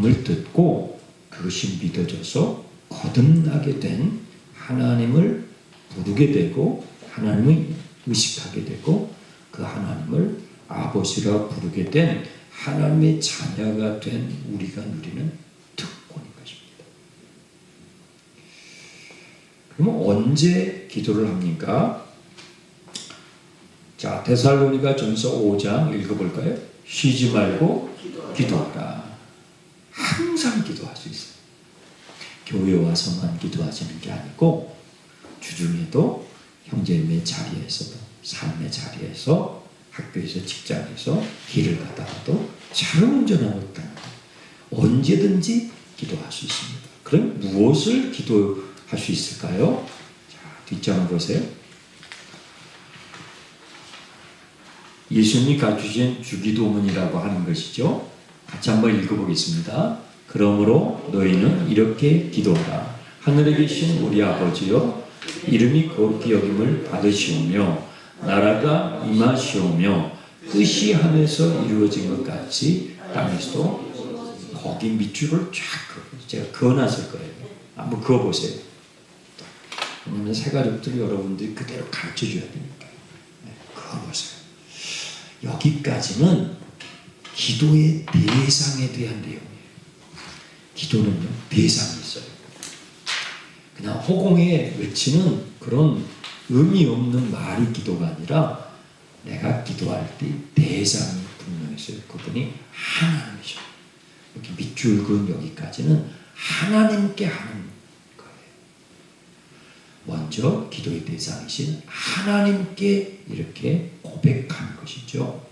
복음을 듣고 그것이 믿어져서 거듭나게 된 하나님을 부르게 되고 하나님을 의식하게 되고 그 하나님을 아버지라 부르게 된 하나님의 자녀가 된 우리가 누리는 특권인 것입니다. 그러면 언제 기도를 합니까? 자, 데살로니가 전서 5장 읽어볼까요? 쉬지 말고 기도하라. 항상 기도할 수 있어요. 교회 와서만 기도하시는 게 아니고 주중에도 형제님의 자리에서도 삶의 자리에서 학교에서 직장에서 길을 가다가도 차를 운전하고 있다는 언제든지 기도할 수 있습니다. 그럼 무엇을 기도할 수 있을까요? 자, 뒷장을 보세요. 예수님이 가르치신 주기도문이라고 하는 것이죠. 같이 한번 읽어보겠습니다. 그러므로 너희는 이렇게 기도하라. 하늘에 계신 우리 아버지여, 이름이 거룩히 여김을 받으시오며 나라가 임하시오며 뜻이 하늘에서 이루어진 것 같이 땅에서도. 거기 밑줄을 쫙 제가 그어놨을 거예요. 한번 그어보세요. 왜냐하면 새가족들이 여러분들이 그대로 가르쳐줘야 되니까. 그어보세요. 여기까지는 기도의 대상에 대한 내용이에요. 기도는요, 대상이 있어요. 그냥 허공에 외치는 그런 의미 없는 말이 기도가 아니라 내가 기도할 때 대상이 분명히 있어요. 그분이 하나님이죠. 여기 밑줄 그은 여기까지는 하나님께 하는 거예요. 먼저 기도의 대상이신 하나님께 이렇게 고백하는 것이죠.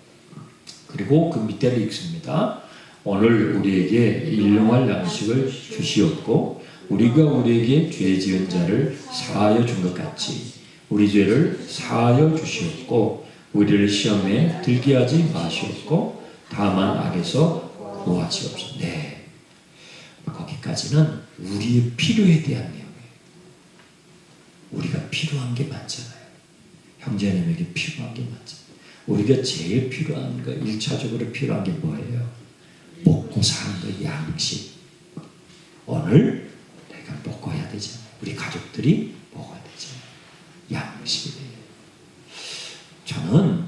그리고 그 밑에를 읽습니다. 오늘 우리에게 일용할 양식을 주시옵고 우리가 우리에게 죄 지은 자를 사하여 준 것 같이 우리 죄를 사하여 주시옵고 우리를 시험에 들게 하지 마시옵고 다만 악에서 구하시옵소서. 네, 거기까지는 우리의 필요에 대한 내용이에요. 우리가 필요한 게 많잖아요. 형제님에게 필요한 게 많잖아요. 우리가 제일 필요한 거, 1차적으로 필요한 게 뭐예요? 먹고 사는 거, 양식. 오늘 내가 먹어야 되잖아요. 우리 가족들이 먹어야 되잖아요. 양식이에요. 저는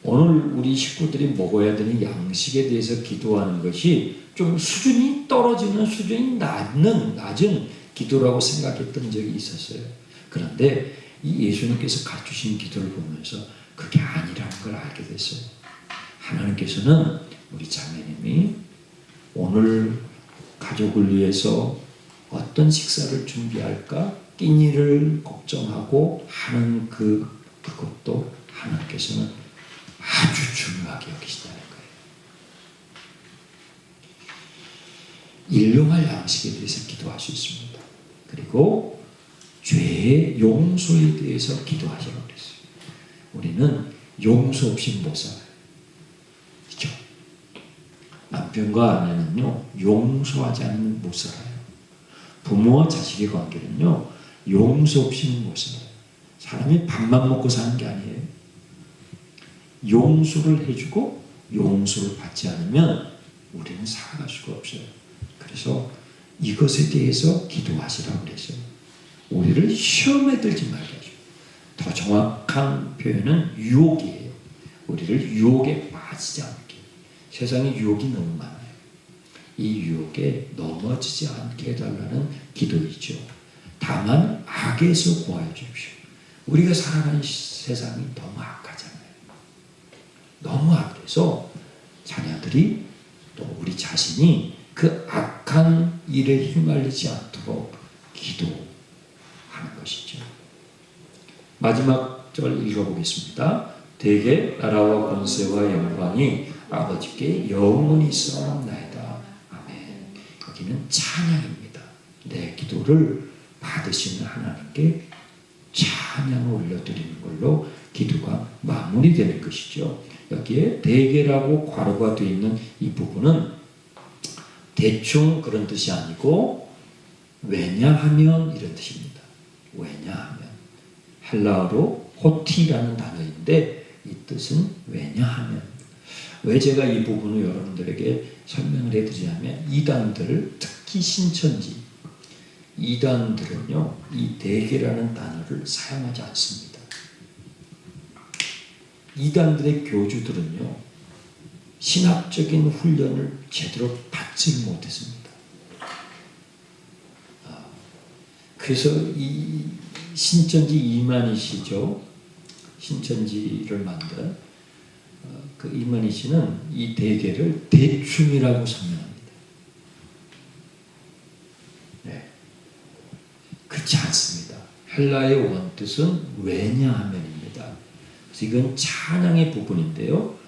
오늘 우리 식구들이 먹어야 되는 양식에 대해서 기도하는 것이 좀 수준이 떨어지는, 수준이 낮은 기도라고 생각했던 적이 있었어요. 그런데 이 예수님께서 가르치신 기도를 보면서 그게 아니라는 걸 알게 됐어요. 하나님께서는 우리 자매님이 오늘 가족을 위해서 어떤 식사를 준비할까 끼니를 걱정하고 하는 그것도 하나님께서는 아주 중요하게 여기시다는 거예요. 일용할 양식에 대해서 기도할 수 있습니다. 그리고 죄의 용서에 대해서 기도하시라고 그랬어요. 우리는 용서 없이 못 살아요. 그렇죠? 남편과 아내는요, 용서하지 않으면 못 살아요. 부모와 자식의 관계는요, 용서 없이는 못 살아요. 사람이 밥만 먹고 사는 게 아니에요. 용서를 해주고 용서를 받지 않으면 우리는 살아갈 수가 없어요. 그래서 이것에 대해서 기도하시라고 그랬어요. 우리를 시험에 들지 말게 하죠. 더 정확한 표현은 유혹이에요. 우리를 유혹에 빠지지 않게. 세상에 유혹이 너무 많아요. 이 유혹에 넘어지지 않게 해달라는 기도이죠. 다만 악에서 구하여 주십시오. 우리가 살아가는 세상이 너무 악하잖아요. 너무 악해서 자녀들이 또 우리 자신이 그 악한 일에 휘말리지 않도록 기도하는 것이죠. 마지막 절 읽어보겠습니다. 대개 나라와 권세와 영광이 아버지께 영원히 있사옵나이다. 아멘. 여기는 찬양입니다. 내 기도를 받으시는 하나님께 찬양을 올려드리는 걸로 기도가 마무리되는 것이죠. 여기에 대개라고 괄호가 되어 있는 이 부분은 대충 그런 뜻이 아니고 왜냐하면 이런 뜻입니다. 왜냐하면 헬라어로 호티라는 단어인데 이 뜻은 왜냐하면 왜 제가 이 부분을 여러분들에게 설명을 해드리냐면 이단들, 특히 신천지 이단들은요, 이 대개라는 단어를 사용하지 않습니다. 이단들의 교주들은요, 신학적인 훈련을 제대로 받지 못했습니다. 그래서 이 신천지 이만희 씨죠. 신천지를 만든 그 이만희 씨는 이 대개를 대충이라고 설명합니다. 네. 그렇지 않습니다. 헬라의 원뜻은 왜냐하면입니다. 그래서 이건 찬양의 부분인데요.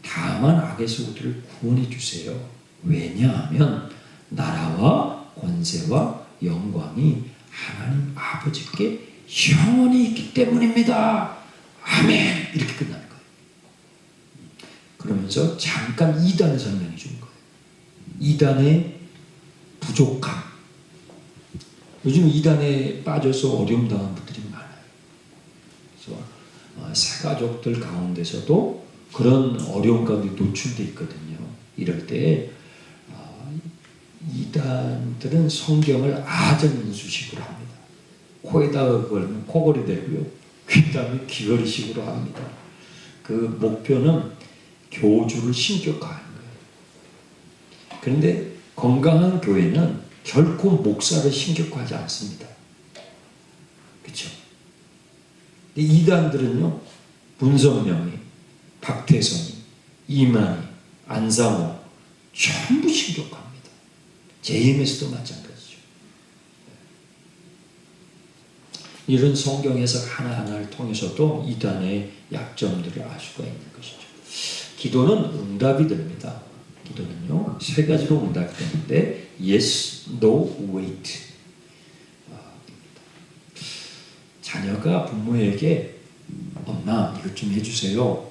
다만 악에서 우리를 구원해 주세요. 왜냐하면 나라와 권세와 영광이 하나님 아버지께 영원히 있기 때문입니다. 아멘. 이렇게 끝나는 거예요. 그러면서 잠깐 2단을 설명해 주는 거예요. 2단의 부족함. 요즘 2단에 빠져서 어려움 당한 분들이 많아요. 그래서 새가족들 가운데서도 그런 어려움 가운데 노출되어 있거든요. 이럴 때 이단들은 성경을 아전인수식으로 합니다. 코에다가 걸면 코걸이 되고요. 귀담이 귀걸이식으로 합니다. 그 목표는 교주를 신격화하는 거예요. 그런데 건강한 교회는 결코 목사를 신격화하지 않습니다. 그렇죠? 이단들은요, 문성명이, 박태선이, 이만희, 안상호 전부 신격화합니다. JMS도 마찬가지죠. 이런 성경에서 하나하나를 통해서도 이단의 약점들을 알 수가 있는 것이죠. 기도는 응답이 됩니다. 기도는요, 세 가지로 응답이 되는데 yes, no, wait. 자녀가 부모에게 엄마 이것 좀 해주세요.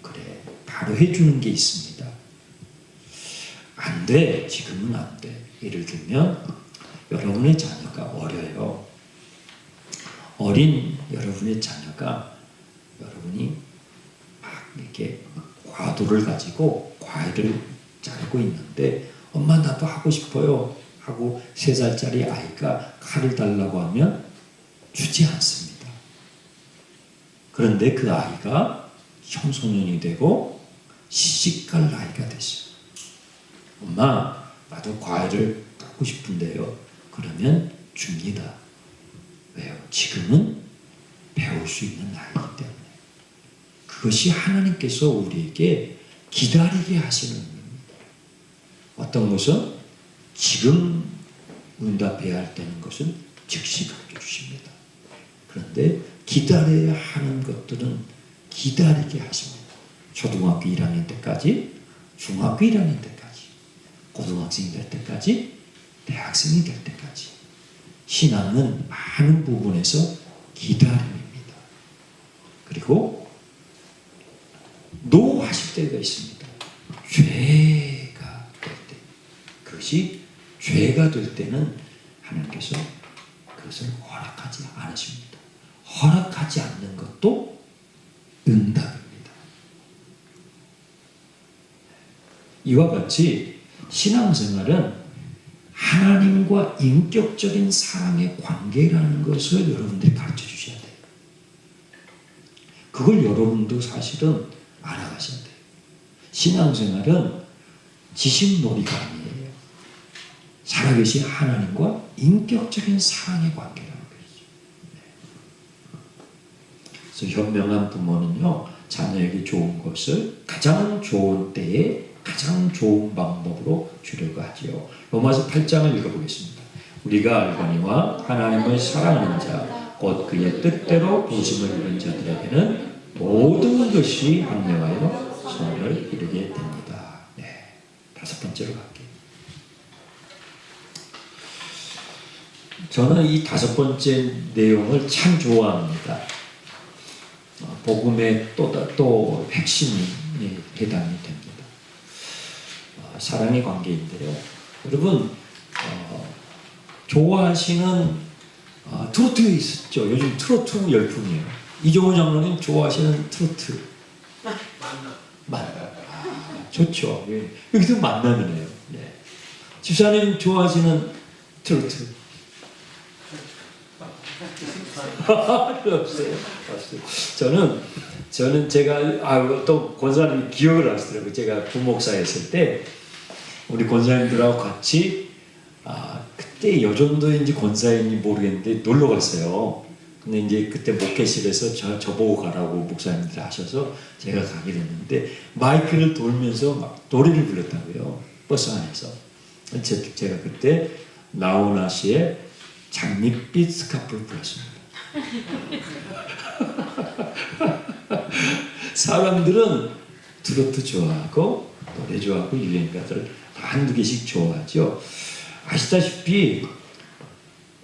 그래, 바로 해주는 게 있습니다. 안 돼, 지금은 안 돼. 예를 들면 여러분의 자녀가 어려요. 어린 여러분의 자녀가 여러분이 막 이렇게 과도를 가지고 과일을 자르고 있는데 엄마 나도 하고 싶어요 하고 3살짜리 아이가 칼을 달라고 하면 주지 않습니다. 그런데 그 아이가 청소년이 되고 시집갈 나이가 됐어요. 엄마 나도 과일을 깎고 싶은데요. 그러면 줍니다. 왜요? 지금은 배울 수 있는 나이기 때문에. 그것이 하나님께서 우리에게 기다리게 하시는 겁니다. 어떤 것은 지금 응답해야 할 때는 것은 즉시 가르쳐주십니다. 그런데 기다려야 하는 것들은 기다리게 하십니다. 초등학교 1학년 때까지, 중학교 1학년 때까지, 고등학생이 될 때까지, 대학생이 될 때까지. 신앙은 많은 부분에서 기다림입니다. 그리고 노하실 때가 있습니다. 죄가 될 때. 그것이 죄가 될 때는 하나님께서 그것을 허락하지 않으십니다. 허락하지 않는 것도 응답입니다. 이와 같이 신앙생활은 하나님과 인격적인 사랑의 관계라는 것을 여러분들이 가르쳐 주셔야 돼요. 그걸 여러분도 사실은 알아가셔야 돼요. 신앙생활은 지식놀이가 아니에요. 살아계신 하나님과 인격적인 사랑의 관계라는 거죠. 그래서 현명한 부모는요, 자녀에게 좋은 것을 가장 좋은 때에 가장 좋은 방법으로 주려고 하지요. 로마서 8장을 읽어보겠습니다. 우리가 알거니와 하나님을 사랑하는 자, 곧 그의 뜻대로 부르심을 입은 자들에게는 모든 것이 합력하여 선을 이루게 됩니다. 네, 5번째로 갈게요. 저는 이 5번째 내용을 참 좋아합니다. 복음의 또 핵심이 해당이 됩니다. 사랑의 관계인데요. 여러분 좋아하시는 트로트 있었죠. 요즘 트로트 열풍이에요. 이종호 장로님 좋아하시는 트로트 만나. 좋죠. 예. 여기서 만남이네요. 예. 집사님 좋아하시는 트로트? 없어요. 저는 제가 또 권사님이 기억을 하시더라고요. 제가 부목사였을 때 우리 권사님들하고 같이 그때 여전도인지 권사인지 모르겠는데 놀러 갔어요. 근데 이제 그때 목회실에서 저보고 가라고 목사님들이 하셔서 제가 가게 됐는데 마이크를 돌면서 막 노래를 불렀다고요. 버스 안에서. 제가 그때 나훈아 씨의 장밋빛 스카프를 불렀습니다. 사람들은 트로트 좋아하고 노래 좋아하고 유행가들 한두 개씩 좋아하죠. 아시다시피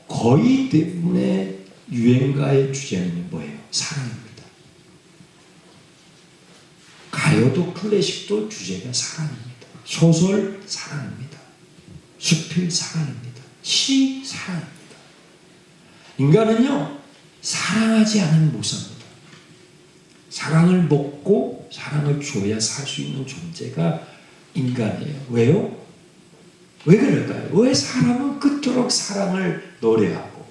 거의 대부분의 유행가의 주제는 뭐예요? 사랑입니다. 가요도 클래식도 주제가 사랑입니다. 소설 사랑입니다. 수필 사랑입니다. 시 사랑입니다. 인간은요 사랑하지 않으면 못 삽니다. 사랑을 먹고 사랑을 줘야 살 수 있는 존재가 인간이에요. 왜요? 왜 그럴까요? 왜 사람은 그토록 사랑을 노래하고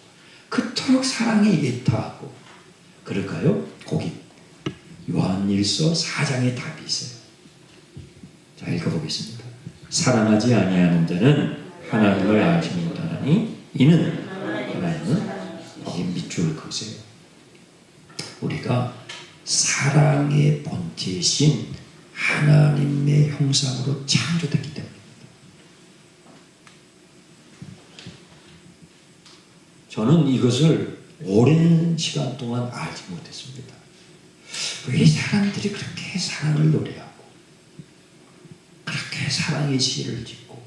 그토록 사랑에 예타하고 그럴까요? 거기 요한일서 4장에 답이 있어요. 자, 읽어보겠습니다. 사랑하지 아니하는 자는 하나님을 알지 못하나니 이는 하나님은 이 밑줄 그으세요. 우리가 사랑의 본체이신 하나님의 형상으로 창조됐기 때문입니다. 저는 이것을 오랜 시간 동안 알지 못했습니다. 왜 사람들이 그렇게 사랑을 노래하고 그렇게 사랑의 시를 짓고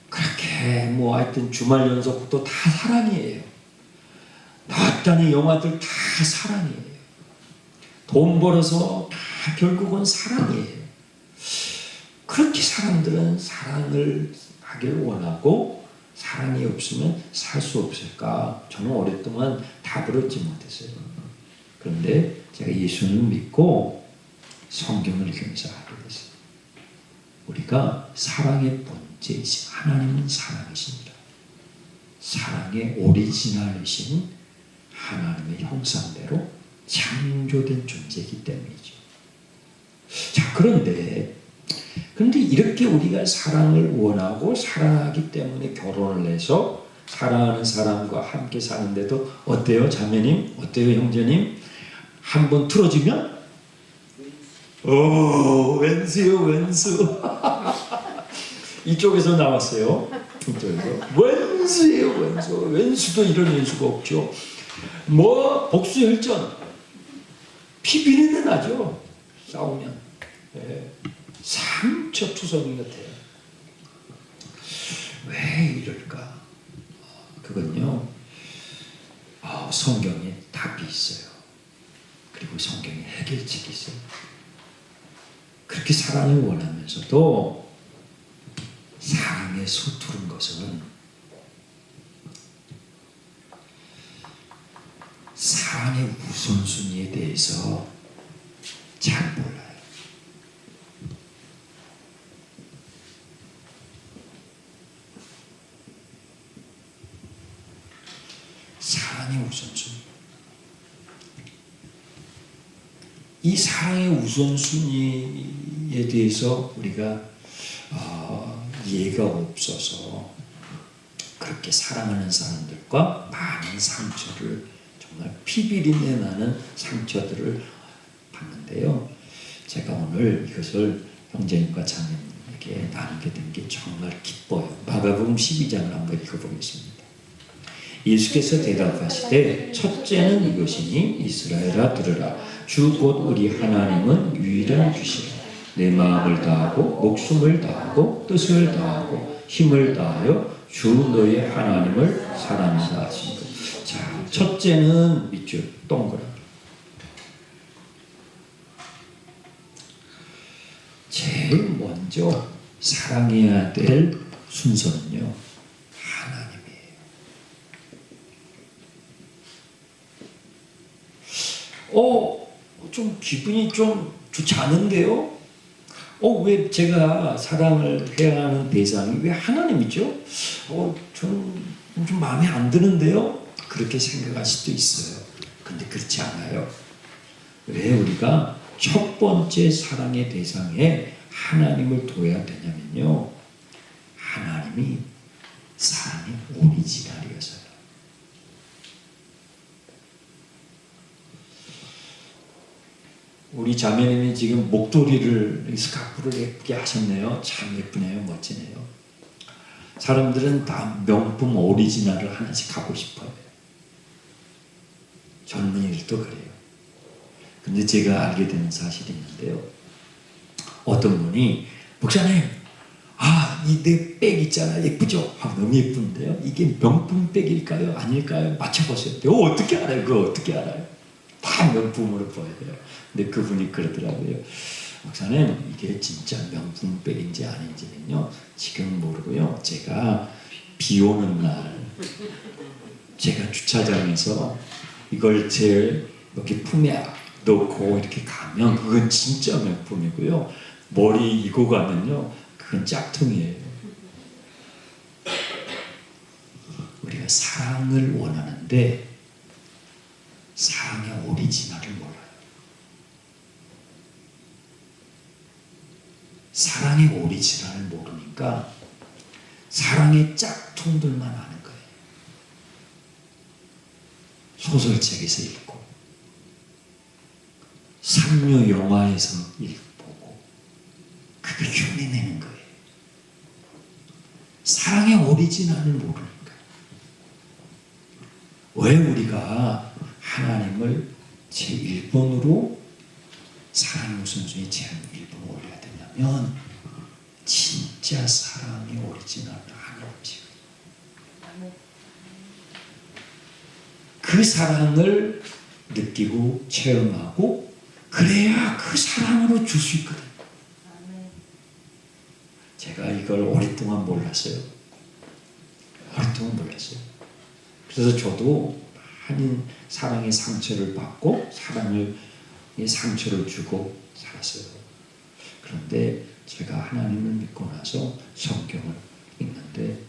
그렇게 하여튼 주말 연속도 다 사랑이에요. 나왔다는 영화들 다 사랑이에요. 돈 벌어서 다 결국은 사랑이에요. 그렇게 사람들은 사랑을 하길 원하고 사랑이 없으면 살 수 없을까? 저는 오랫동안 답을 얻지 못했어요. 그런데 제가 예수를 믿고 성경을 읽으면서 알게 됐어요. 우리가 사랑의 본체이신 하나님은 사랑이십니다. 사랑의 오리지널이신 하나님의 형상대로 창조된 존재이기 때문이죠. 자, 그런데 이렇게 우리가 사랑을 원하고 사랑하기 때문에 결혼을 해서 사랑하는 사람과 함께 사는데도 어때요, 자매님? 어때요, 형제님? 한번 틀어지면 왼수요, 왼수. 이쪽에서 나왔어요. 이쪽에서 왼수예요, 왼수. 왼수도 이런 왼수가 없죠. 복수혈전, 피비린내 나죠. 싸우면 상처투성이 같아요. 왜 이럴까? 그건요, 성경에 답이 있어요. 그리고 성경에 해결책이 있어요. 그렇게 사랑을 원하면서도 사랑에 서투른 것은 사랑의 우선순위에 대해서 잘 몰라요. 사랑의 우선순위. 이 사랑의 우선순위에 대해서 우리가 이해가 없어서 그렇게 사랑하는 사람들과 많은 상처를, 정말 피비린내 나는 상처들을 받는데요. 제가 오늘 이것을 형제님과 자매님에게 나누게 된 게 정말 기뻐요. 마가복음 12장을 한번 읽어보겠습니다. 예수께서 대답하시되 첫째는 이것이니 이스라엘아 들으라. 주 곧 우리 하나님은 유일한 주시라. 내 마음을 다하고 목숨을 다하고 뜻을 다하고 힘을 다하여 주 너의 하나님을 사랑하라 하십니다. 자, 첫째는 밑줄 동그라미. 제일 먼저 사랑해야 될 순서는요, 하나님이에요. 좀 기분이 좀 좋지 않은데요? 왜 제가 사랑을 해야 하는 대상이 왜 하나님이죠? 저는 좀 마음에 안 드는데요? 그렇게 생각할 수도 있어요. 근데 그렇지 않아요. 왜 우리가 첫 번째 사랑의 대상에 하나님을 둬야 되냐면요. 하나님이 사랑의 오리지널이어서요. 우리 자매님이 지금 목도리를 스카프를 예쁘게 하셨네요. 참 예쁘네요. 멋지네요. 사람들은 다 명품 오리지널을 하나씩 하고 싶어요. 젊은이들도 그래요. 근데 제가 알게 되는 사실이 있는데요. 어떤 분이 목사님, 이 내 백 있잖아, 예쁘죠? 너무 예쁜데요. 이게 명품 백일까요? 아닐까요? 맞춰보세요. 어떻게 알아요? 그거 어떻게 알아요? 다 명품으로 보여요. 근데 그분이 그러더라고요. 목사님, 이게 진짜 명품 백인지 아닌지는요, 지금 모르고요. 제가 비 오는 날, 제가 주차장에서 이걸 제 이렇게 품에 넣고 이렇게 가면 그건 진짜 명품이고요. 머리 이고 가면요, 그건 짝퉁이에요. 우리가 사랑을 원하는데 사랑의 오리지널을 몰라요. 사랑의 오리지널을 모르니까 사랑의 짝퉁들만 아는 거예요. 소설책에서 읽고 상류 영화에서 보고 그게 흉내내는 거예요. 사랑의 오리지널을 모르니까. 왜 우리가 하나님을 제1번으로 사랑의 우선순위 제1번 올려야 되냐면 진짜 사랑의 오리지널을 하나님이시고 그 사랑을 느끼고 체험하고 그래야 그 사랑으로 줄 수 있거든요. 제가 이걸 오랫동안 몰랐어요. 오랫동안 몰랐어요. 그래서 저도 많은 사랑의 상처를 받고 사랑의 상처를 주고 살았어요. 그런데 제가 하나님을 믿고 나서 성경을 읽는데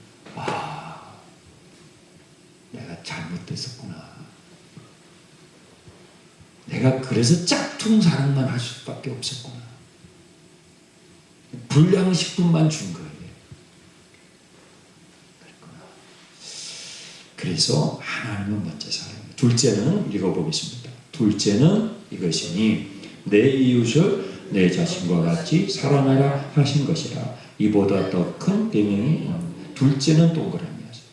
내가 잘못됐었구나. 내가 그래서 짝퉁 사랑만 할 수밖에 없었구나. 불량식품만 준 거예요. 그랬구나. 그래서 하나님은 먼저 사랑해요. 둘째는 읽어보겠습니다. 둘째는 이것이니 내 이웃을 내 자신과 같이 사랑하라 하신 것이라. 이보다 더 큰 계명이 둘째는 동그라미였어요.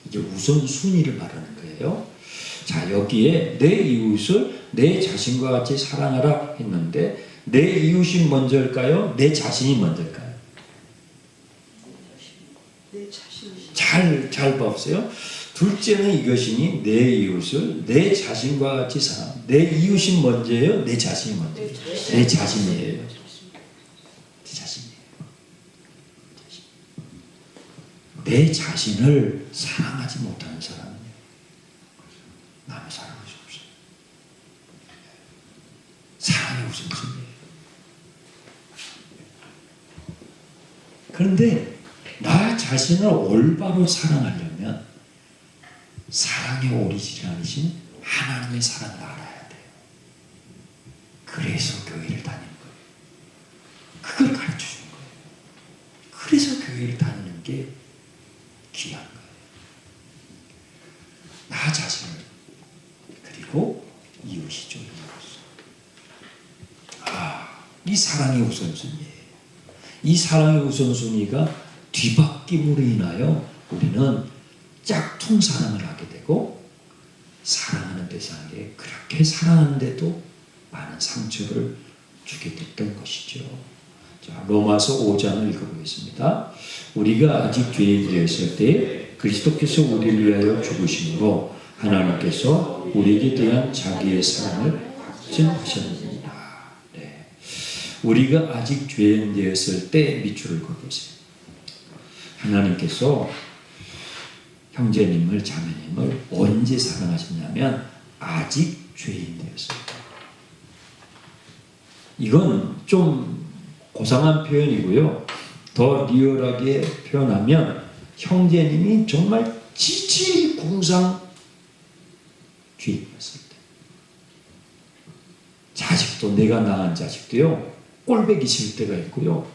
이게 우선순위를 말하는 거예요. 자, 여기에 내 이웃을 내 자신과 같이 사랑하라 했는데 내 이웃이 먼저일까요? 내 자신이 먼저일까요? 내 자신이. 잘 봐보세요. 둘째는 이것이니 내 이웃을 내 자신과 같이 사랑. 내 이웃이 먼저예요? 내 자신이 먼저예요? 내 자신이에요. 내 자신이에요. 내 자신을 사랑하지 못하는 사람은요, 남의 사랑할 수 없어요. 사랑이 우선순위예요. 그런데 나 자신을 올바로 사랑하려면 사랑의 오리지널이신 하나님의 사랑을 알아야 돼요. 그래서 교회를 다니는 거예요. 그걸 가르쳐주는 거예요. 그래서 교회를 다니는 게 귀한 거예요. 나 자신을 그리고 이웃이죠. 이 사랑의 우선순위예요. 이 사랑의 우선순위가 뒤바뀜으로 인하여 우리는 짝퉁 사랑을 하게 되고 사랑하는 대상에게 그렇게 사랑하는데도 많은 상처를 주게 됐던 것이죠. 자, 로마서 5장을 읽어보겠습니다. 우리가 아직 죄인되었을 때 그리스도께서 우리를 위하여 죽으심으로 하나님께서 우리에게 대한 자기의 사랑을 확증하셨느니라. 우리가 아직 죄인 되었을 때 밑줄을 그어보세요. 하나님께서 형제님을 자매님을 언제 사랑하셨냐면 아직 죄인 되었을 때. 이건 좀 고상한 표현이고요. 더 리얼하게 표현하면 형제님이 정말 지지공상주의였을 때, 자식도, 내가 낳은 자식도요 꼴배기 싫을 때가 있고요,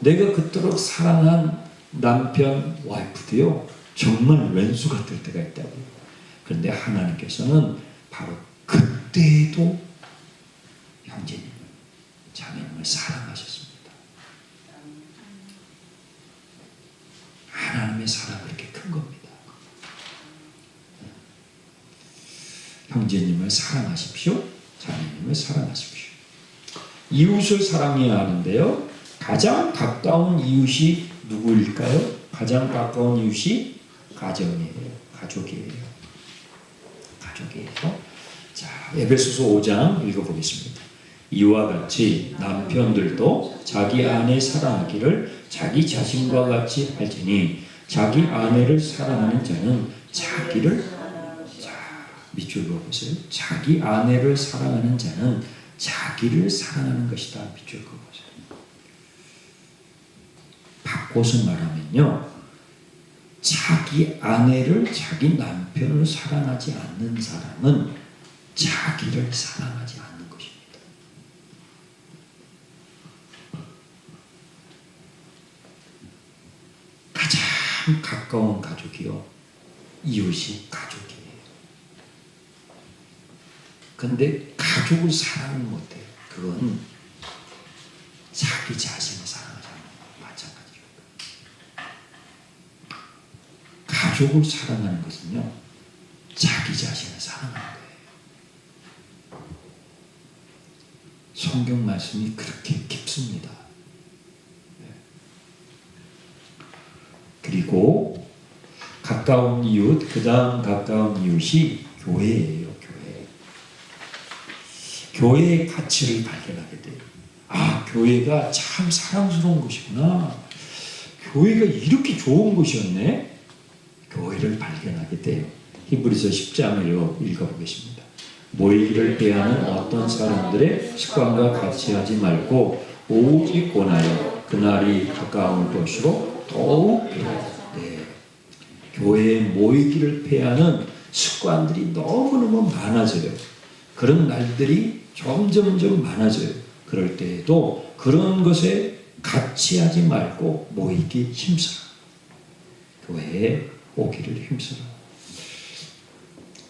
내가 그토록 사랑한 남편, 와이프도요 정말 왼수 같을 때가 있다고요. 그런데 하나님께서는 바로 그때에도 형제님을, 자매님을 사랑하셨습니다. 하나님의 사랑은 그렇게 큰 겁니다. 형제님을 사랑하십시오. 자매님을 사랑하십시오. 이웃을 사랑해야 하는데요, 가장 가까운 이웃이 누구일까요? 가장 가까운 이웃이 가정이에요. 가족이에요. 자, 에베소서 5장 읽어보겠습니다. 이와 같이 남편들도 자기 아내 사랑하기를 자기 자신과 같이 할지니 자기 아내를 사랑하는 자는 자기를, 자, 밑줄 그어보세요. 자기 아내를 사랑하는 자는 자기를 사랑하는 것이다. 밑줄 그어보세요. 바꿔서 말하면요, 자기 아내를, 자기 남편을 사랑하지 않는 사람은 자기를 사랑하지 않는 것입니다. 가장 가까운 가족이요, 이웃이 가족이에요. 근데 가족을 사랑을 못해요. 그건 자기 자신을 사랑하지 않는 것 마찬가지로. 가족을 사랑하는 것은요, 자기 자신을 사랑하는 거예요. 성경 말씀이 그렇게 깊습니다. 그리고 가까운 이웃, 그 다음 가까운 이웃이 교회예요. 교회의 가치를 발견하게 돼요. 아, 교회가 참 사랑스러운 것이구나. 교회가 이렇게 좋은 것이었네. 교회를 발견하게 돼요. 히브리서 10장을 읽어보겠습니다. 모이기를 빼앗는 어떤 사람들의 습관과 같이 하지 말고 오직 권하여 그날이 가까운 것으로 더욱 네. 교회에 모이기를 패하는 습관들이 너무너무 많아져요. 그런 날들이 점점점 많아져요. 그럴 때에도 그런 것에 같이 하지 말고 모이기 힘쓰라. 교회에 오기를 힘쓰라.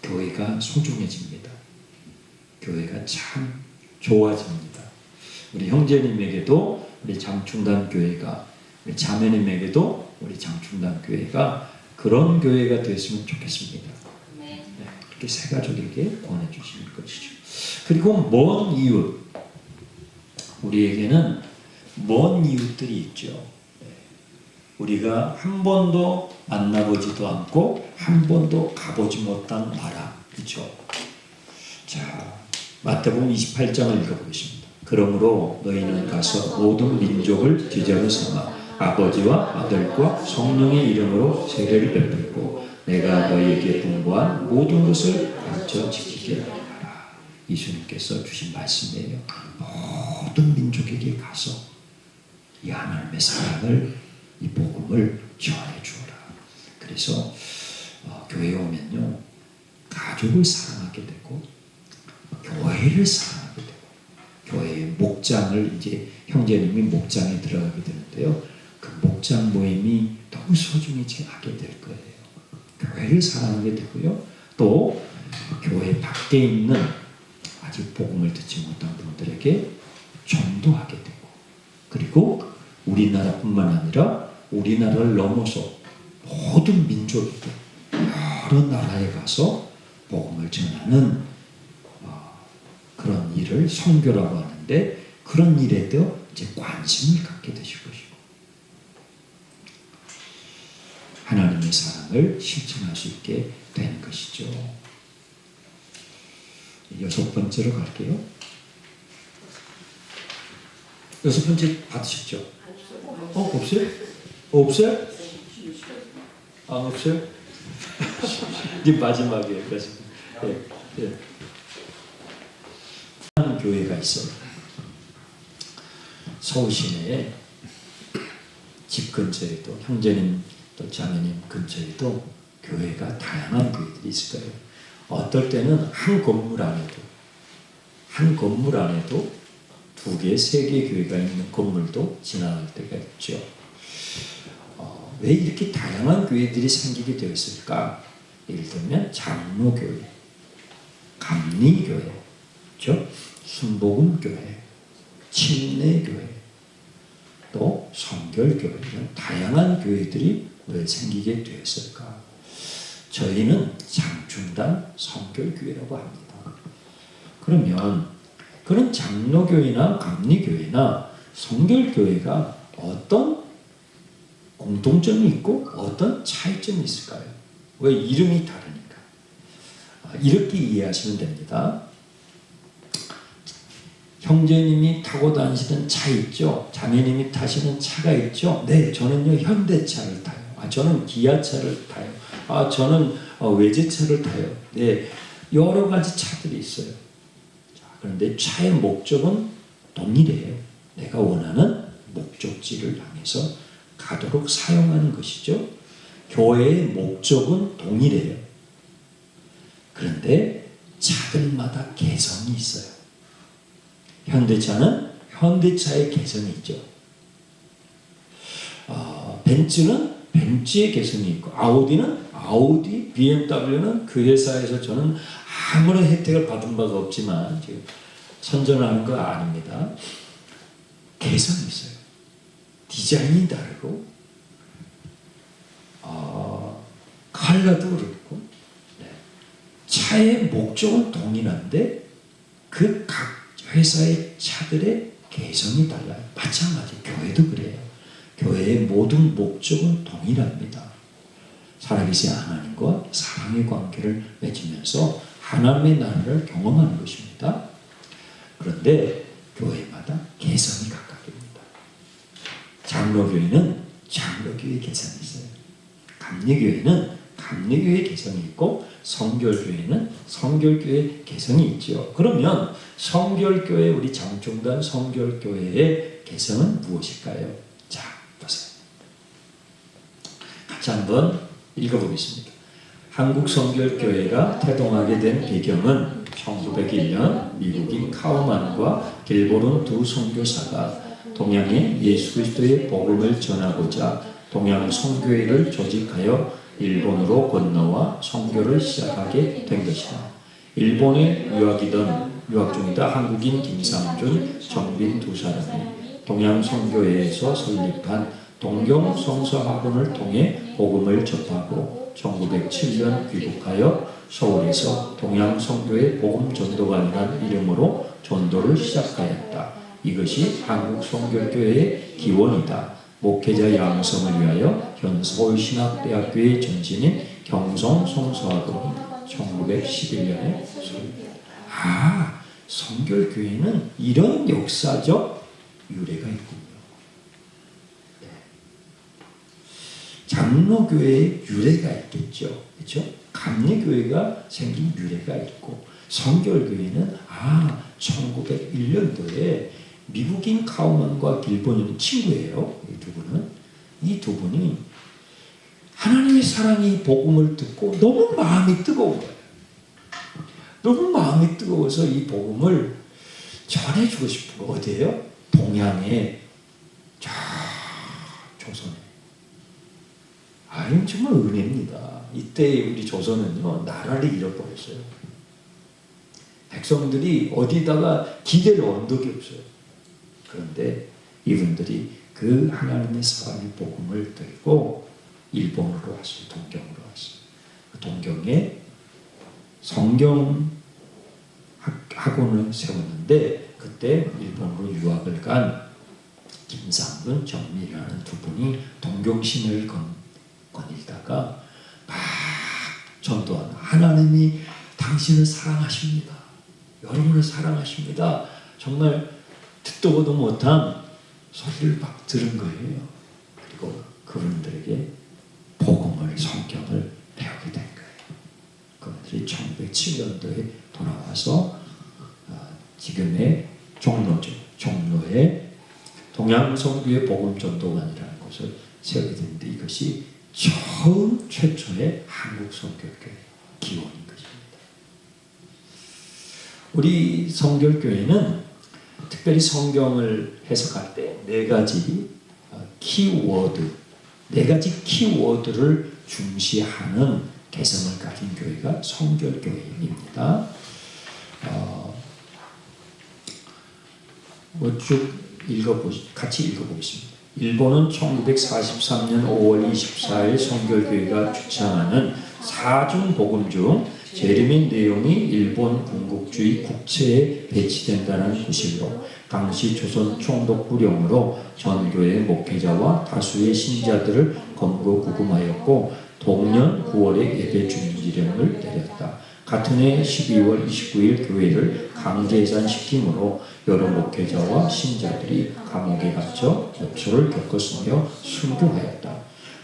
교회가 소중해집니다. 교회가 참 좋아집니다. 우리 형제님에게도 우리 장충단 교회가, 우리 자매님에게도 우리 장충단 교회가 그런 교회가 됐으면 좋겠습니다. 네, 그렇게 세 가족에게 권해주시는 것이죠. 그리고 먼 이웃, 우리에게는 먼 이웃들이 있죠. 우리가 한 번도 만나보지도 않고 한 번도 가보지 못한 나라, 그렇죠? 자, 마태복음 28장을 읽어보겠습니다. 그러므로 너희는 가서 모든 민족을 제자로 삼아 아버지와 아들과 성령의 이름으로 세례를 베풀고 내가 너희에게 분부한 모든 것을 가르쳐 지키게 하라. 예수님께서 주신 말씀이에요. 모든 민족에게 가서 이 하나님의 사랑을, 이 복음을 전해 주어라. 그래서 교회에 오면요, 가족을 사랑하게 되고 교회를 사랑하게 되고, 교회의 목장을, 이제 형제님이 목장에 들어가게 되는데요, 그 목장 모임이 너무 소중히 하게 될 거예요. 교회를 사랑하게 되고요, 또 교회 밖에 있는 아직 복음을 듣지 못한 분들에게 전도하게 되고, 그리고 우리나라뿐만 아니라 우리나라를 넘어서 모든 민족에게, 여러 나라에 가서 복음을 전하는 그런 일을 선교라고 하는데, 그런 일에도 이제 관심을 갖게 되실 것이고, 하나님의 사랑을 실천할 수 있게 된 것이죠. 여섯 번째로 갈게요. 여섯 번째 받으셨죠? 없어요? 없어요? 없어요? 이제 마지막이에요. 그래서 하는 교회가 있어요. 서울 시내에 집 근처에도 형제님 또 자매님 근처에도 교회가 다양한 교회들이 있을 거예요. 어떨 때는 한 건물 안에도 2개, 3개 교회가 있는 건물도 지나갈 때가 있죠. 왜 이렇게 다양한 교회들이 생기게 되었을까? 예를 들면 장로교회, 감리교회, 그렇죠? 순복음교회, 침례교회, 또 성결교회, 이런 다양한 교회들이 왜 생기게 되었을까? 저희는 장충단 성결교회라고 합니다. 그러면 그런 장로교회나 감리교회나 성결교회가 어떤 공통점이 있고 어떤 차이점이 있을까요? 왜 이름이 다르니까? 이렇게 이해하시면 됩니다. 형제님이 타고 다니시는 차 있죠? 자매님이 타시는 차가 있죠? 네, 저는요 현대차를 타요. 저는 기아차를 타요. 저는 외제차를 타요. 네, 여러 가지 차들이 있어요. 그런데 차의 목적은 동일해요. 내가 원하는 목적지를 향해서 가도록 사용하는 것이죠. 교회의 목적은 동일해요. 그런데 차들마다 개성이 있어요. 현대차는 현대차의 개성이 있죠. 벤츠는 벤츠의 개성이 있고, 아우디는 아우디, BMW는 그 회사에서 저는 아무런 혜택을 받은 바가 없지만 지금 선전을 하는 거 아닙니다. 개성이 있어요. 디자인이 다르고 컬러도 그렇고, 차의 목적은 동일한데 그 각 회사의 차들의 개성이 달라요. 마찬가지 교회도 그래요. 교회의 모든 목적은 동일합니다. 살아계신 하나님과 사랑의 관계를 맺으면서 하나님의 나라를 경험하는 것입니다. 그런데 교회마다 개성이 각각입니다. 장로교회는 장로교회의 개성이 있어요. 감리교회는 감리교회의 개성이 있고, 성결교회는 성결교회의 개성이 있죠. 그러면 성결교회, 우리 장충단 성결교회의 개성은 무엇일까요? 자, 보세요. 같이 한번 읽어보겠습니다. 한국 성결교회가 태동하게 된 배경은 1901년 미국인 카우만과 길보른 두 선교사가 동양에 예수 그리스도의 복음을 전하고자 동양 선교회를 조직하여 일본으로 건너와 선교를 시작하게 된 것이다. 일본에 유학 중이다 한국인 김상준, 정빈 두 사람이 동양 선교회에서 설립한 동경 성서학원을 통해 복음을 접하고 1907년 귀국하여 서울에서 동양 선교회 복음 전도관이라는 이름으로 전도를 시작하였다. 이것이 한국 선교교회의 기원이다. 목회자 양성을 위하여 현 서울신학대학교의 전신인 경성 성서학원 1911년에 설립. 성결교회는 이런 역사적 유래가 있군요. 네. 장로교회의 유래가 있겠죠. 그렇죠? 감리교회가 생긴 유래가 있고, 성결교회는 1901년도에 미국인 카우만과 길보른 친구예요. 이 두 분이 하나님의 사랑이 복음을 듣고 너무 마음이 뜨거운 거예요. 너무 마음이 뜨거워서 이 복음을 전해주고 싶은 거. 어디예요? 동양에, 조선에. 이건 정말 은혜입니다. 이때 우리 조선은요, 나라를 잃어버렸어요. 백성들이 어디다가 기댈 언덕이 없어요. 그런데 이분들이 그 하나님의 사랑의 복음을 들고 일본으로 왔어요. 동경으로 왔어요. 동경에 성경 학원을 세웠는데, 그때 일본으로 유학을 간 김상근, 정밀이라는 두 분이 동경신을 거닐다가 막 전도하는, 하나님이 당신을 사랑하십니다. 여러분을 사랑하십니다. 정말 듣도 보도 못한 소리를 막 들은 거예요. 그리고 그분들에게 복음을, 성경을 배우게 된 거예요. 그분들이 1907년도에 돌아와서 지금의 종로죠. 종로에 동양성교회 복음전도관이라는 것을 세우게 됐는데 이것이 처음 최초의 한국 성결교회 기원인 것입니다. 우리 성결교회는 특별히 성경을 해석할 때 네 가지 키워드, 네 가지 키워드를 중시하는 개성을 가진 교회가 성결교회입니다. 같이 읽어보겠습니다. 일본은 1943년 5월 24일 성결교회가 주창하는 사중복음 중 제일 및 내용이 일본 군국주의 국채에 배치된다는 구실로 당시 조선 총독부령으로 전교회 목회자와 다수의 신자들을 검거구금하였고 동년 9월에 예배 중지령을 내렸다. 같은 해 12월 29일 교회를 강제해산시킴으로 여러 목회자와 신자들이 감옥에 갇혀 고초를 겪었으며 순교하였다.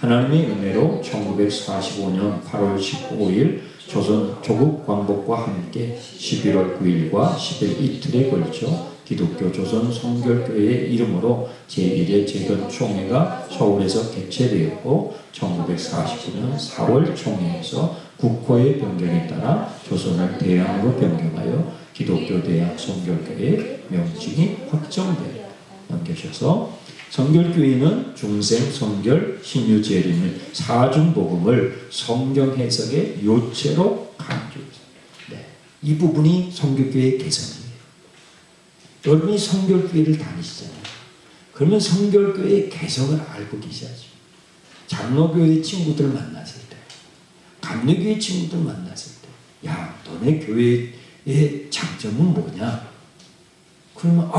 하나님의 은혜로 1945년 8월 15일 조선 조국 광복과 함께 11월 9일과 10일 이틀에 걸쳐 기독교 조선 성결교회의 이름으로 제1회 재건총회가 서울에서 개최되었고 1949년 4월 총회에서 국호의 변경에 따라 조선을 대양으로 변경하여 기독교 대양 성결교회의 명칭이 확정되어 넘겨셔서 성결교회는 중생, 성결, 신유, 재림 및 사중복음을 성경 해석의 요체로 강조했습니다. 네. 이 부분이 성결교회의 개성이에요. 여러분이 성결교회를 다니시잖아요. 그러면 성결교회의 개성을 알고 계셔야죠. 장로교회 친구들 만났을 때, 감리교회 친구들 만났을 때, 야, 너네 교회의 장점은 뭐냐? 그러면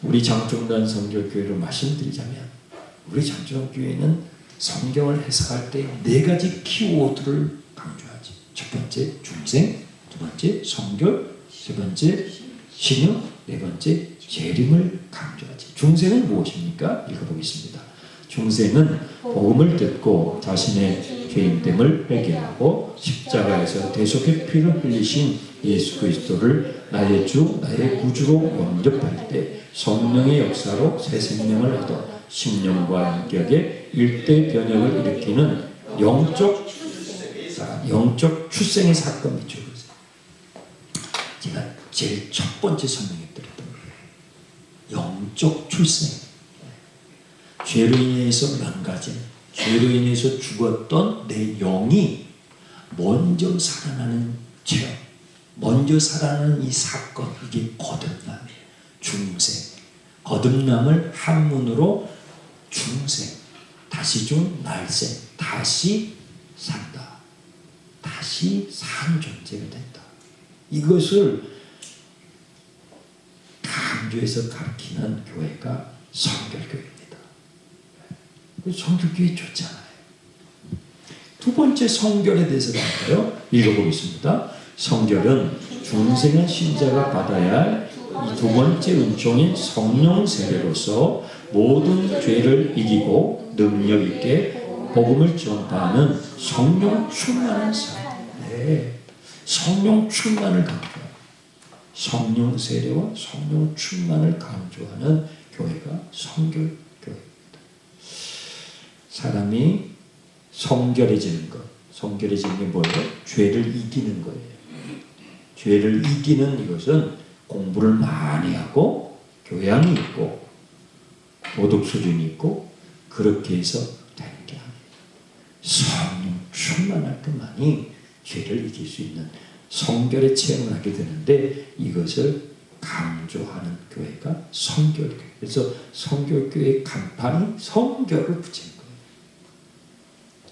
우리 장충단 성결교회로 말씀드리자면 우리 장충교회는 성경을 해석할 때 네 가지 키워드를 강조하지. 첫 번째 중생, 두 번째 성결, 세 번째 신유, 네 번째 재림을 강조하지. 중생은 무엇입니까? 읽어보겠습니다. 중생은 복음을 듣고 자신의 죄인됨을 회개하고 십자가에서 대속의 피를 흘리신 예수 그리스도를 나의 주, 나의 구주로 영접할 때 성령의 역사로 새 생명을 얻어 심령과 인격의 일대 변혁을 일으키는 영적 출생의 사건이죠. 제가 제일 첫 번째 설명해드렸던 거예요. 영적 출생. 죄로 인해서 망가진, 죄로 인해서 죽었던 내 영이 먼저 살아나는 체험, 먼저 살아나는 이 사건, 이게 거듭남이에요. 중생. 거듭남을 한문으로 중생, 다시 중 날생, 다시 산다. 다시 산 존재가 된다. 이것을 강조해서 가르치는 교회가 성결교회입니다. 성결교회 좋잖아요. 두 번째 성결에 대해서 볼까요? 읽어보겠습니다. 성결은 중생의 신자가 받아야 할 이 두 번째 은총인 성령 세례로서 모든 죄를 이기고 능력 있게 복음을 전파하는 성령 충만한 삶. 네. 성령 충만을 강조해요. 성령 세례와 성령 충만을 강조하는 교회가 성결교회입니다. 사람이 성결해지는 것, 성결해지는 게 뭐예요? 죄를 이기는 거예요. 죄를 이기는 이것은 공부를 많이 하고 교양이 있고 도덕 수준이 있고 그렇게 해서 되는 게 아니에요. 성령 충만할 때만이 죄를 이길 수 있는 성결의 체험을 하게 되는데 이것을 강조하는 교회가 성결교회. 그래서 성결교회의 간판이 성결을 붙인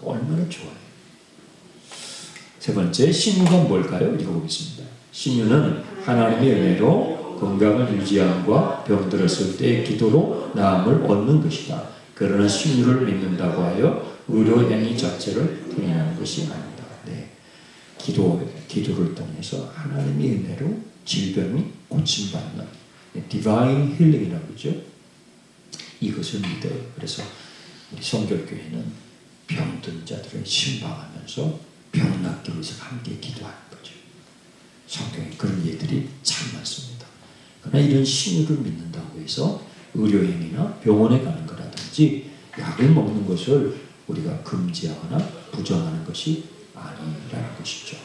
거예요. 얼마나 좋아요. 세 번째, 신유가 뭘까요? 읽어보겠습니다. 신유는 하나님의 은혜로 건강을 유지함과 병들었을 때의 기도로 나음을 얻는 것이다. 그러나 신유를 믿는다고 하여 의료 행위 자체를 부인하는 것이 아니다. 네. 기도를 통해서 하나님의 은혜로 질병이 고침받는 디바인 힐링이라고 그러죠. 이것을 믿어요. 그래서 우리 성결교회는 병든 자들을 신방하면서 병 낫기 위해서 함께 기도하는 거죠. 성경에 그런 예들이 참 많습니다. 그러나 이런 신유를 믿는다고 해서 의료행위나 병원에 가는 거라든지 약을 먹는 것을 우리가 금지하거나 부정하는 것이 아니라는 것이죠.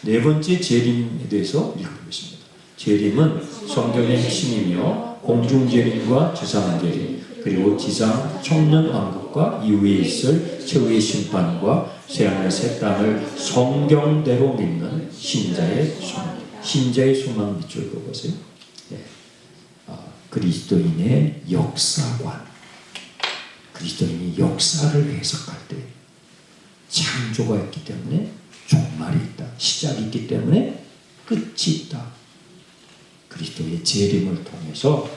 네 번째 재림에 대해서 읽어보겠습니다. 재림은 성경의 핵심이며 공중재림과 지상재림 그리고 지상 청년왕국과 이후에 있을 최후의 심판과 새하늘 새 땅을 성경대로 믿는 신자의 소망 밑줄 그것을 그리스도인의 역사관, 그리스도인이 역사를 해석할 때 창조가 있기 때문에 종말이 있다, 시작이 있기 때문에 끝이 있다. 그리스도의 재림을 통해서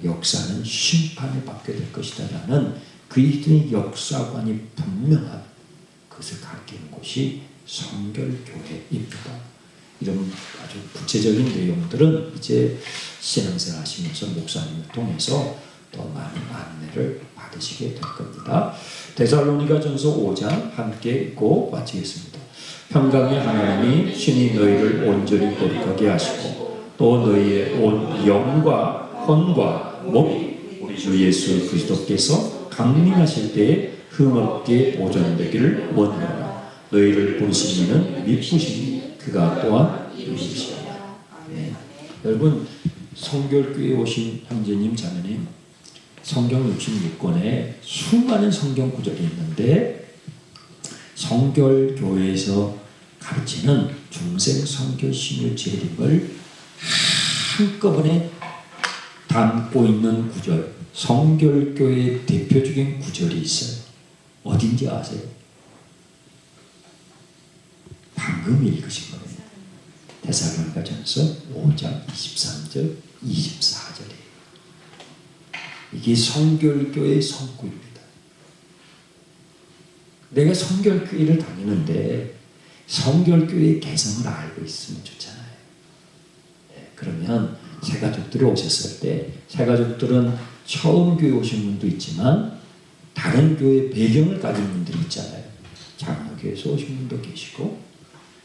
역사는 심판을 받게 될 것이다 라는 그리스도의 역사관이 분명한 그것을 가르치는 곳이 성결교회입니다. 이런 아주 구체적인 내용들은 이제 신앙생활 하시면서 목사님을 통해서 더 많은 안내를 받으시게 될 겁니다. 데살로니가전서 5장 함께 읽고 마치겠습니다. 평강의 하나님이 신이 너희를 온전히 거룩하게 하시고 또 너희의 온 영과 혼과 몸 우리 주 예수 그리스도께서 강림하실 때에 흠없게 보존되기를 원하노라. 너희를 부르신 이는 미쁘시니 그가 또한 이루시리라. 네. 여러분 성결교회에 오신 형제님 자매님 성경 66권에 수많은 성경 구절이 있는데 성결교회에서 가르치는 중생 성결 신유 재림을 한꺼번에 담고 있는 구절 성결교회의 대표적인 구절이 있어요. 어딘지 아세요? 방금 읽으신 거예요. 데살로니가전서 5장 23절 24절이에요. 이게 성결교회의 성구입니다. 내가 성결교회를 다니는데 성결교회의 개성을 알고 있으면 좋잖아요. 네, 그러면 새가족들이 오셨을 때 새가족들은 처음 교회 오신 분도 있지만 다른 교회 배경을 가진 분들이 있잖아요. 장로교회에서 오신 분도 계시고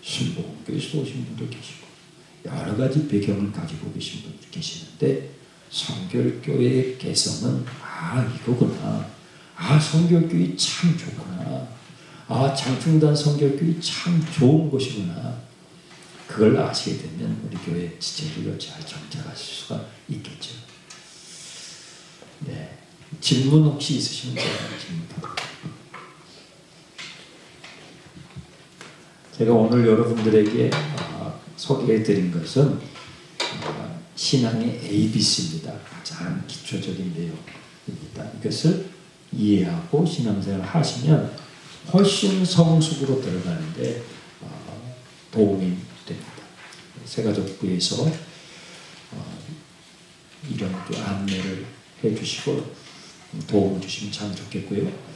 순복음교회에서 오신 분도 계시고 여러 가지 배경을 가지고 계신 분들 계시는데 성결교회의 개성은 이거구나. 성결교회 참 좋구나. 장충단 성결교회 참 좋은 곳이구나. 그걸 아시게 되면 우리 교회 지체들로 잘 정착하실 수가 있겠죠. 네. 질문 혹시 있으시면 질문. 제가 오늘 여러분들에게 소개해드린 것은 신앙의 ABC입니다. 가장 기초적인 내용입니다. 이것을 이해하고 신앙생활을 하시면 훨씬 성숙으로 들어가는데 도움이 됩니다. 새가족부에서 이런 안내를 해주시고 도움을 주시면 참 좋겠고요.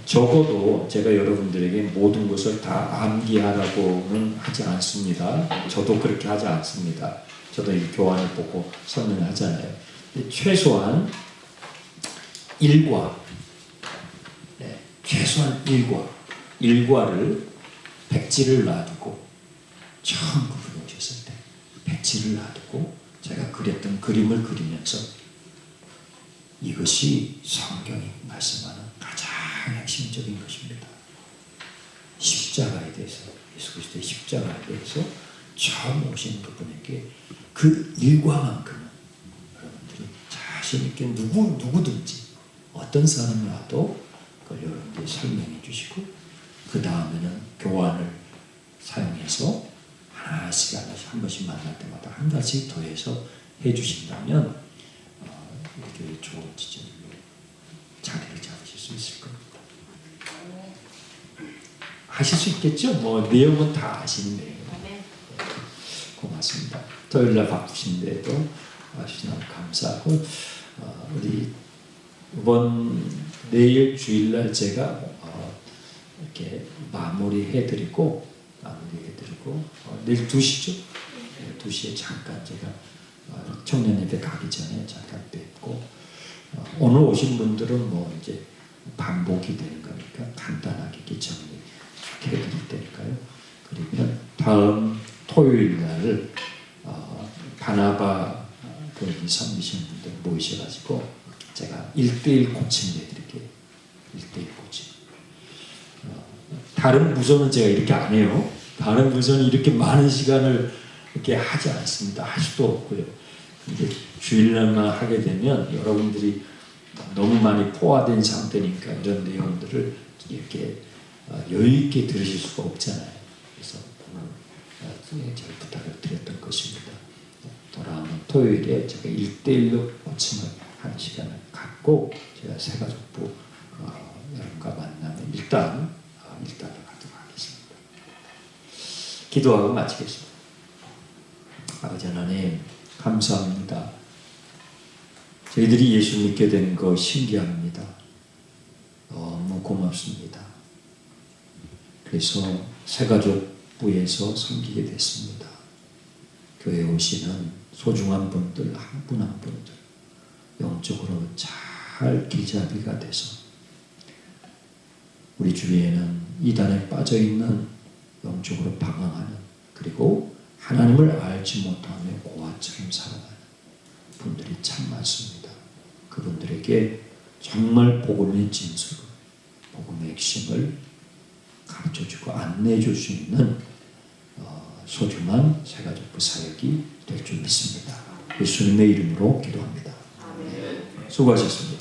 적어도 제가 여러분들에게 모든 것을 다 암기하라고는 하지 않습니다. 저도 그렇게 하지 않습니다. 저도 이 교환을 보고 설명하잖아요. 최소한 1과, 최소한 1과를 백지를 놔두고 처음 그분이 오셨을 때 백지를 놔두고 제가 그렸던 그림을 그리면서 이것이 성경이 말씀하는 가장 핵심적인 것입니다. 십자가에 대해서 예수 그리스도의 십자가에 대해서 처음 오신 그분에게 그 일과만큼은 여러분들이 자신 있게 누구든지 어떤 사람이 와도 그걸 여러분들이 설명해 주시고 그 다음에는 교환을 사용해서 하나씩 한 번씩 만날 때마다 한 가지 더해서 해주신다면 이렇게 좋은 지점으로 자리를 잡으실 수 있을 겁니다. 하실 수 있겠죠? 내용은 다 아시는데요. 고맙습니다. 토요일날 바쁘신데도 와주셔서 감사하고 우리 이번 내일 주일날 제가 이렇게 마무리해드리고 내일 2시죠? 2시에 잠깐 제가 청년 예배 가기 전에 잠깐 뵙고 오늘 오신 분들은 이제 반복이 되는 거니까 간단하게 정리 해드릴 테니까요. 그러면 다음 토요일 날 바나바 여러분이 섬기시는 분들 모이셔가지고 제가 1:1 코칭을 해드릴게요. 1:1 코칭. 다른 부서는 제가 이렇게 안 해요. 다른 부서는 이렇게 많은 시간을 이렇게 하지 않습니다. 할 수도 없고요. 근데 주일날만 하게 되면 여러분들이 너무 많이 포화된 상태니까 이런 내용들을 이렇게 여유 있게 들으실 수가 없잖아요. 그래서 오늘 제가 부탁을 드렸던 것입니다. 돌아오는 토요일에 제가 1:1로 코칭을 하는 시간을 갖고 제가 새가족부 여러분과 만나면 일단을 갖도록 하겠습니다. 기도하고 마치겠습니다. 아버지 하나님 감사합니다. 저희들이 예수 믿게 된 거 신기합니다. 너무 고맙습니다. 그래서 새가족부에서 섬기게 됐습니다. 교회에 오시는 소중한 분들 한 분 한 분들 영적으로 잘 길잡이가 돼서 우리 주위에는 이단에 빠져있는 영적으로 방황하는 그리고 하나님을 알지 못하며 고아처럼 살아가는 분들이 참 많습니다. 그분들에게 정말 복음의 진술을 복음의 핵심을 가르쳐주고 안내해줄 수 있는 소중한 새가족부 사역이 될 줄 믿습니다. 예수님의 이름으로 기도합니다. 수고하셨습니다.